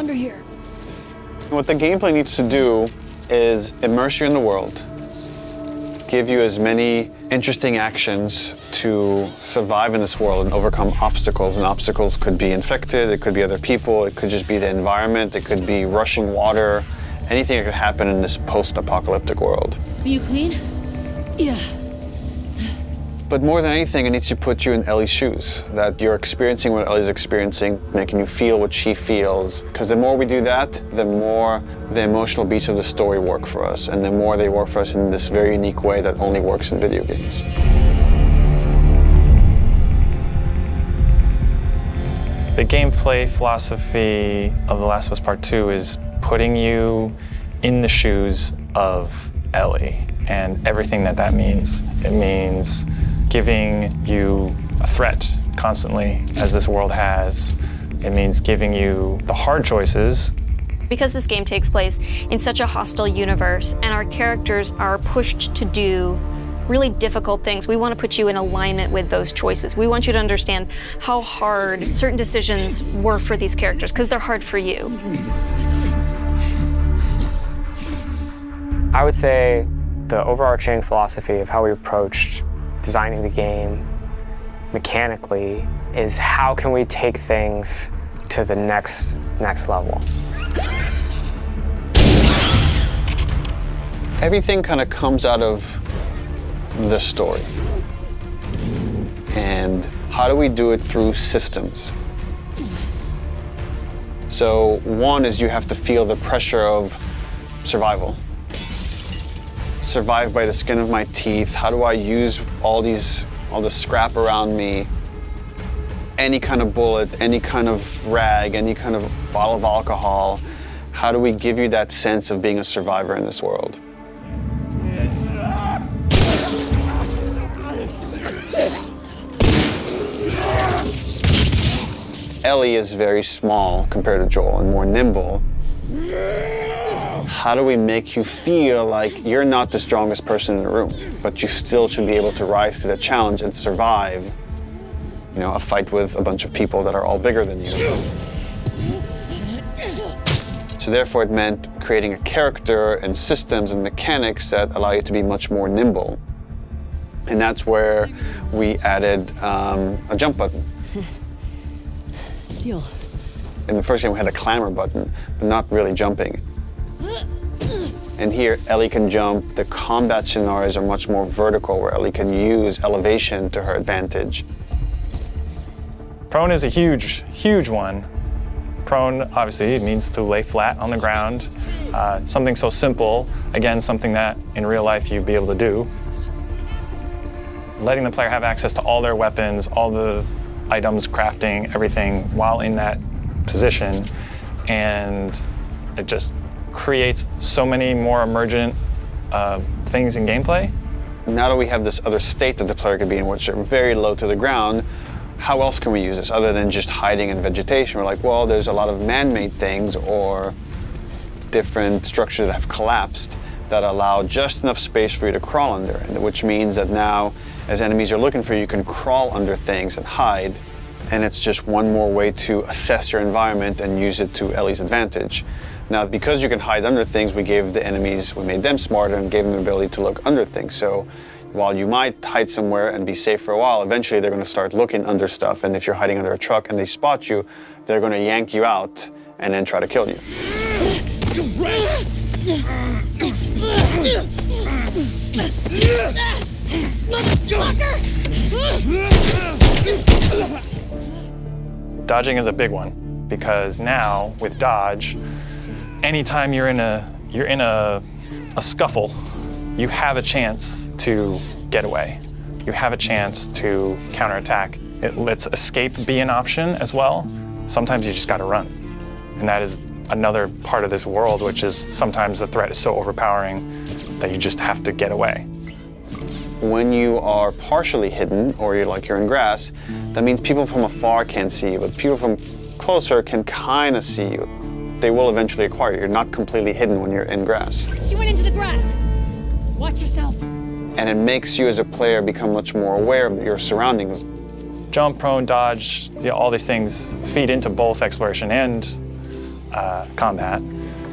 under here. What the gameplay needs to do is immerse you in the world, give you as many interesting actions to survive in this world and overcome obstacles. And obstacles could be infected, it could be other people, it could just be the environment, it could be rushing water, anything that could happen in this post-apocalyptic world. Are you clean? Yeah. But more than anything, it needs to put you in Ellie's shoes, that you're experiencing what Ellie's experiencing, making you feel what she feels. Because the more we do that, the more the emotional beats of the story work for us, and the more they work for us in this very unique way that only works in video games. The gameplay philosophy of The Last of Us Part 2 is putting you in the shoes of Ellie and everything that that means. It means giving you a threat constantly, as this world has. It means giving you the hard choices. Because this game takes place in such a hostile universe and our characters are pushed to do really difficult things, we want to put you in alignment with those choices. We want you to understand how hard certain decisions were for these characters, because they're hard for you. I would say the overarching philosophy of how we approached designing the game mechanically is how can we take things to the next level. Everything kind of comes out of the story. And how do we do it through systems? So one is you have to feel the pressure of survival. Survive by the skin of my teeth. How do I use all this scrap around me? Any kind of bullet, any kind of rag, any kind of bottle of alcohol. How do we give you that sense of being a survivor in this world? Ellie is very small compared to Joel and more nimble. How do we make you feel like you're not the strongest person in the room, but you still should be able to rise to the challenge and survive, you know, a fight with a bunch of people that are all bigger than you? So therefore it meant creating a character and systems and mechanics that allow you to be much more nimble. And that's where we added a jump button. Deal. In the first game we had a clamber button, but not really jumping. And here, Ellie can jump. The combat scenarios are much more vertical, where Ellie can use elevation to her advantage. Prone is a huge, huge one. Prone, obviously, it means to lay flat on the ground. Something so simple, again, something that in real life you'd be able to do. Letting the player have access to all their weapons, all the items, crafting, everything while in that position. And it just creates so many more emergent things in gameplay. Now that we have this other state that the player could be in, which are very low to the ground, how else can we use this other than just hiding in vegetation? We're like, well, there's a lot of man-made things or different structures that have collapsed that allow just enough space for you to crawl under, which means that now, as enemies are looking for you, you can crawl under things and hide, and it's just one more way to assess your environment and use it to Ellie's advantage. Now, because you can hide under things, we made them smarter and gave them the ability to look under things. So while you might hide somewhere and be safe for a while, eventually they're going to start looking under stuff, and if you're hiding under a truck and they spot you, they're going to yank you out and then try to kill you. Dodging is a big one, because now with dodge, anytime you're in a scuffle, you have a chance to get away. You have a chance to counterattack. It lets escape be an option as well. Sometimes you just gotta run. And that is another part of this world, which is sometimes the threat is so overpowering that you just have to get away. When you are partially hidden, or you're in grass, that means people from afar can't see you, but people from closer can kind of see you. They will eventually acquire you. You're not completely hidden when you're in grass. She went into the grass. Watch yourself. And it makes you as a player become much more aware of your surroundings. Jump, prone, dodge, all these things feed into both exploration and combat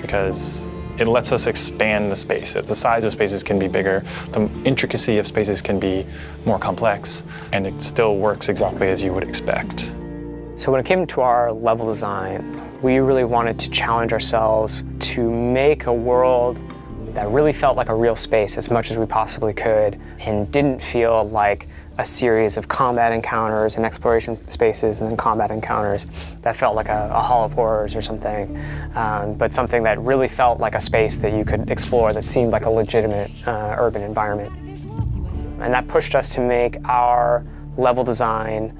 because it lets us expand the space. The size of spaces can be bigger, the intricacy of spaces can be more complex, and it still works exactly as you would expect. So when it came to our level design, we really wanted to challenge ourselves to make a world that really felt like a real space as much as we possibly could and didn't feel like a series of combat encounters and exploration spaces and then combat encounters that felt like a Hall of Horrors or something, but something that really felt like a space that you could explore that seemed like a legitimate urban environment. And that pushed us to make our level design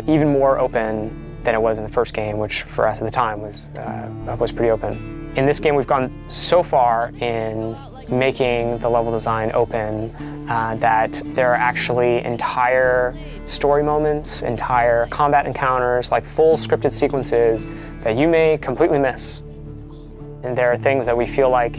even more open than it was in the first game, which for us at the time was pretty open. In this game, we've gone so far in making the level design open that there are actually entire story moments, entire combat encounters, like full scripted sequences that you may completely miss. And there are things that we feel like,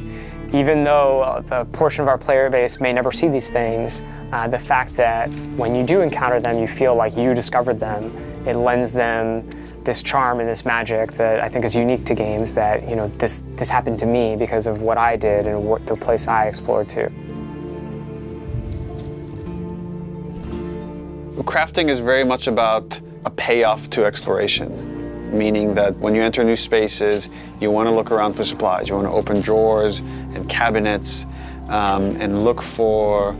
even though a portion of our player base may never see these things, the fact that when you do encounter them, you feel like you discovered them, it lends them this charm and this magic that I think is unique to games, that, you know, this happened to me because of what I did and the place I explored to. Crafting is very much about a payoff to exploration, meaning that when you enter new spaces, you want to look around for supplies. You want to open drawers and cabinets and look for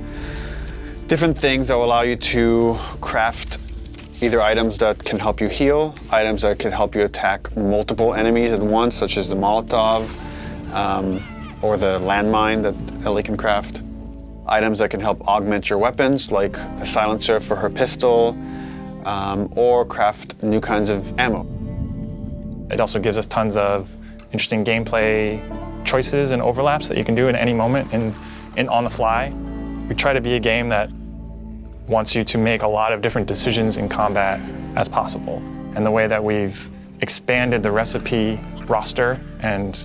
different things that will allow you to craft either items that can help you heal, items that can help you attack multiple enemies at once, such as the Molotov or the landmine that Ellie can craft. Items that can help augment your weapons, like the silencer for her pistol, or craft new kinds of ammo. It also gives us tons of interesting gameplay choices and overlaps that you can do in any moment and on the fly. We try to be a game that wants you to make a lot of different decisions in combat as possible. And the way that we've expanded the recipe roster and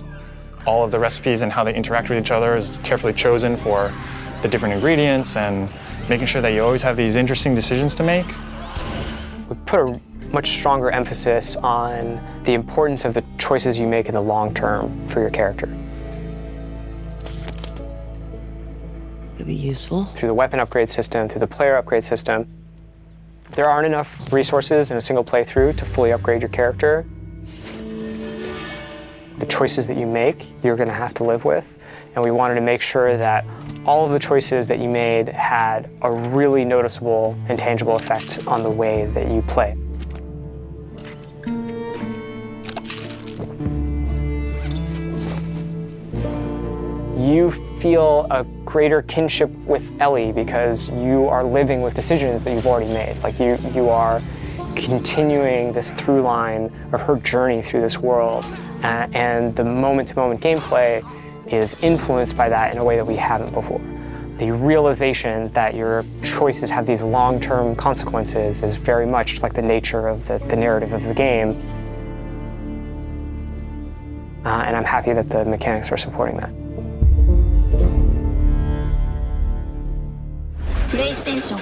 all of the recipes and how they interact with each other is carefully chosen for the different ingredients and making sure that you always have these interesting decisions to make. We put a much stronger emphasis on the importance of the choices you make in the long term for your character. It'll be useful. Through the weapon upgrade system, through the player upgrade system, there aren't enough resources in a single playthrough to fully upgrade your character. The choices that you make, you're going to have to live with, and we wanted to make sure that all of the choices that you made had a really noticeable and tangible effect on the way that you play. You feel a greater kinship with Ellie because you are living with decisions that you've already made. Like you are continuing this through line of her journey through this world, and the moment-to-moment gameplay is influenced by that in a way that we haven't before. The realization that your choices have these long-term consequences is very much like the nature of the narrative of the game. And I'm happy that the mechanics are supporting that. PlayStation